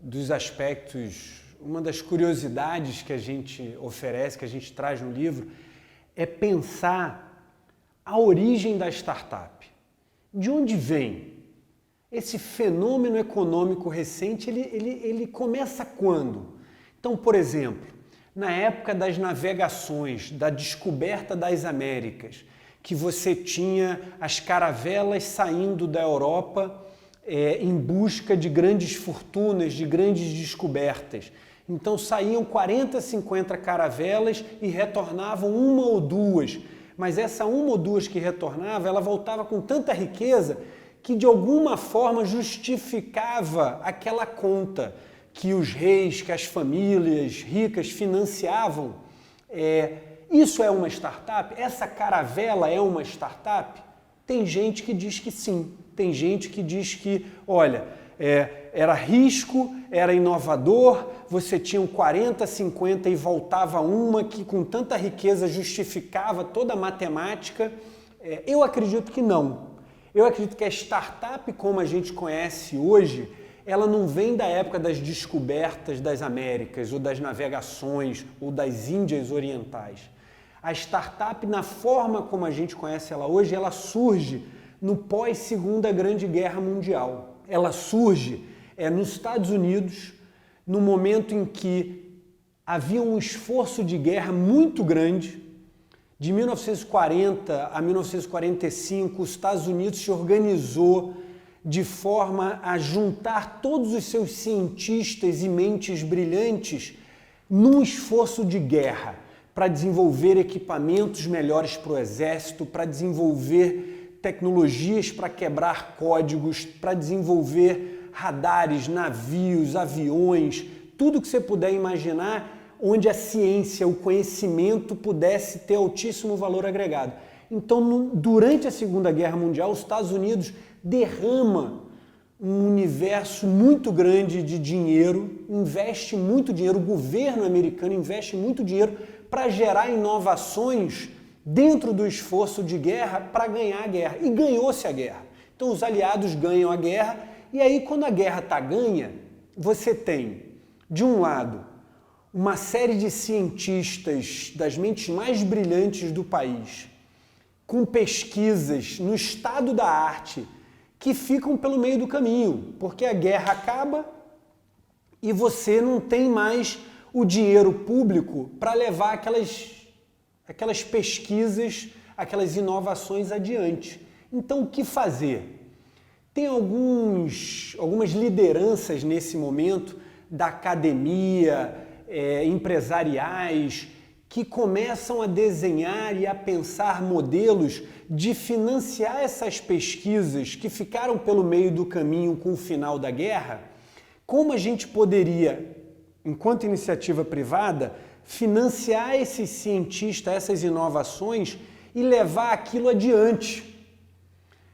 Dos aspectos, uma das curiosidades que a gente oferece, que a gente traz no livro, é pensar a origem da startup. De onde vem? Esse fenômeno econômico recente, ele começa quando? Então, por exemplo, na época das navegações, da descoberta das Américas, que você tinha as caravelas saindo da Europa em busca de grandes fortunas, de grandes descobertas. Então saíam 40, 50 caravelas e retornavam uma ou duas. Mas essa uma ou duas que retornava, ela voltava com tanta riqueza que de alguma forma justificava aquela conta que os reis, que as famílias ricas financiavam. Isso é uma startup? Essa caravela é uma startup? Tem gente que diz que sim. Tem gente que diz que, olha, era risco, era inovador, você tinha um 40, 50 e voltava uma que com tanta riqueza justificava toda a matemática. Eu acredito que não. Eu acredito que a startup, como a gente conhece hoje, ela não vem da época das descobertas das Américas, ou das navegações, ou das Índias Orientais. A startup, na forma como a gente conhece ela hoje, ela surge no pós-Segunda Grande Guerra Mundial. Ela surge nos Estados Unidos, no momento em que havia um esforço de guerra muito grande. De 1940 a 1945, os Estados Unidos se organizou de forma a juntar todos os seus cientistas e mentes brilhantes num esforço de guerra para desenvolver equipamentos melhores para o exército, para desenvolver tecnologias para quebrar códigos, para desenvolver radares, navios, aviões, tudo que você puder imaginar, onde a ciência, o conhecimento pudesse ter altíssimo valor agregado. Então, durante a Segunda Guerra Mundial, os Estados Unidos derrama um universo muito grande de dinheiro, investe muito dinheiro, o governo americano investe muito dinheiro para gerar inovações dentro do esforço de guerra para ganhar a guerra. E ganhou-se a guerra. Então os aliados ganham a guerra e aí quando a guerra está ganha, você tem, de um lado, uma série de cientistas das mentes mais brilhantes do país, com pesquisas no estado da arte, que ficam pelo meio do caminho, porque a guerra acaba e você não tem mais o dinheiro público para levar aquelas pesquisas, aquelas inovações adiante. Então, o que fazer? Tem algumas lideranças nesse momento da academia, empresariais, que começam a desenhar e a pensar modelos de financiar essas pesquisas que ficaram pelo meio do caminho com o final da guerra. Como a gente poderia, enquanto iniciativa privada, financiar esses cientistas, essas inovações e levar aquilo adiante,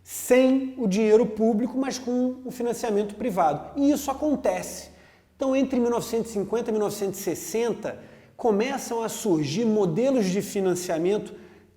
sem o dinheiro público, mas com o financiamento privado. E isso acontece. Então, entre 1950 e 1960, começam a surgir modelos de financiamento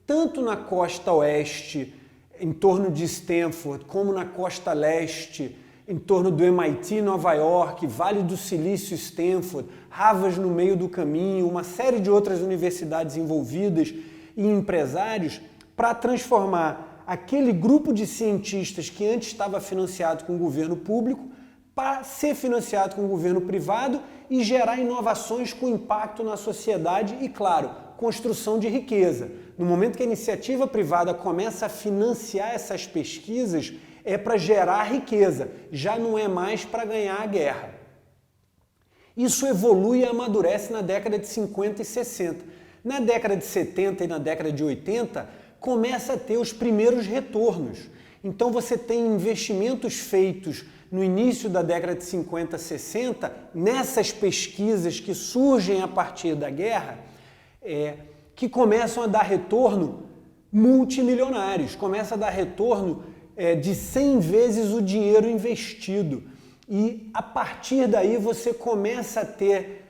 tanto na costa oeste, em torno de Stanford, como na costa leste, em torno do MIT, Nova York, Vale do Silício, Stanford, Harvard no meio do caminho, uma série de outras universidades envolvidas e empresários para transformar aquele grupo de cientistas que antes estava financiado com o governo público para ser financiado com o governo privado e gerar inovações com impacto na sociedade e, claro, construção de riqueza. No momento que a iniciativa privada começa a financiar essas pesquisas, é para gerar riqueza, já não é mais para ganhar a guerra. Isso evolui e amadurece na década de 50 e 60. Na década de 70 e na década de 80, começa a ter os primeiros retornos. Então você tem investimentos feitos no início da década de 50, 60, nessas pesquisas que surgem a partir da guerra, que começam a dar retorno multimilionários, começa a dar retorno de 100 vezes o dinheiro investido. E a partir daí você começa a ter,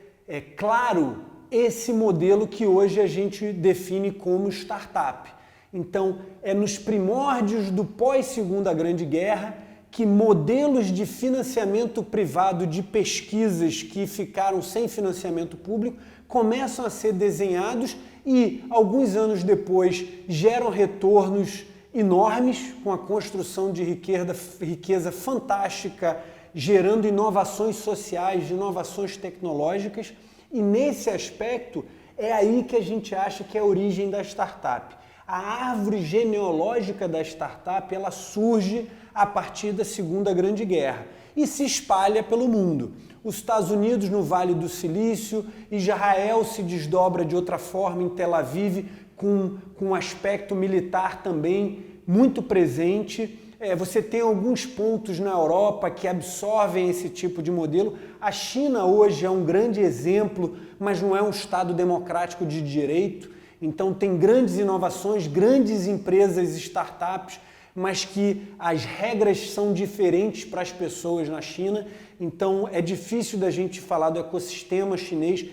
claro, esse modelo que hoje a gente define como startup. Então, é nos primórdios do pós-Segunda Grande Guerra que modelos de financiamento privado de pesquisas que ficaram sem financiamento público começam a ser desenhados e, alguns anos depois, geram retornos enormes com a construção de riqueza fantástica, gerando inovações sociais, inovações tecnológicas. E nesse aspecto é aí que a gente acha que é a origem da startup. A árvore genealógica da startup, ela surge a partir da Segunda Grande Guerra e se espalha pelo mundo. Os Estados Unidos no Vale do Silício, Israel se desdobra de outra forma em Tel Aviv, com um aspecto militar também muito presente. Você tem alguns pontos na Europa que absorvem esse tipo de modelo. A China hoje é um grande exemplo, mas não é um Estado democrático de direito. Então tem grandes inovações, grandes empresas, startups, mas que as regras são diferentes para as pessoas na China. Então é difícil da gente falar do ecossistema chinês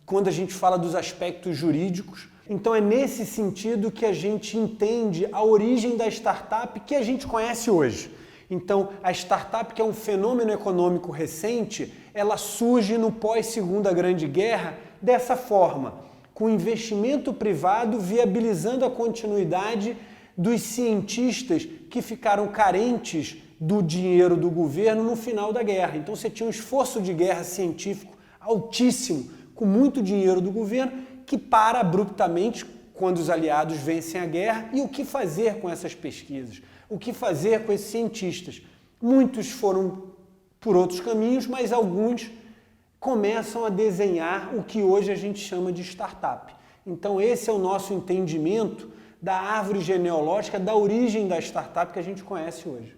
quando a gente fala dos aspectos jurídicos. Então é nesse sentido que a gente entende a origem da startup que a gente conhece hoje. Então a startup, que é um fenômeno econômico recente, ela surge no pós-Segunda Grande Guerra dessa forma, com investimento privado viabilizando a continuidade dos cientistas que ficaram carentes do dinheiro do governo no final da guerra. Então você tinha um esforço de guerra científico altíssimo, com muito dinheiro do governo, que para abruptamente quando os aliados vencem a guerra. E o que fazer com essas pesquisas? O que fazer com esses cientistas? Muitos foram por outros caminhos, mas alguns começam a desenhar o que hoje a gente chama de startup. Então esse é o nosso entendimento da árvore genealógica, da origem da startup que a gente conhece hoje.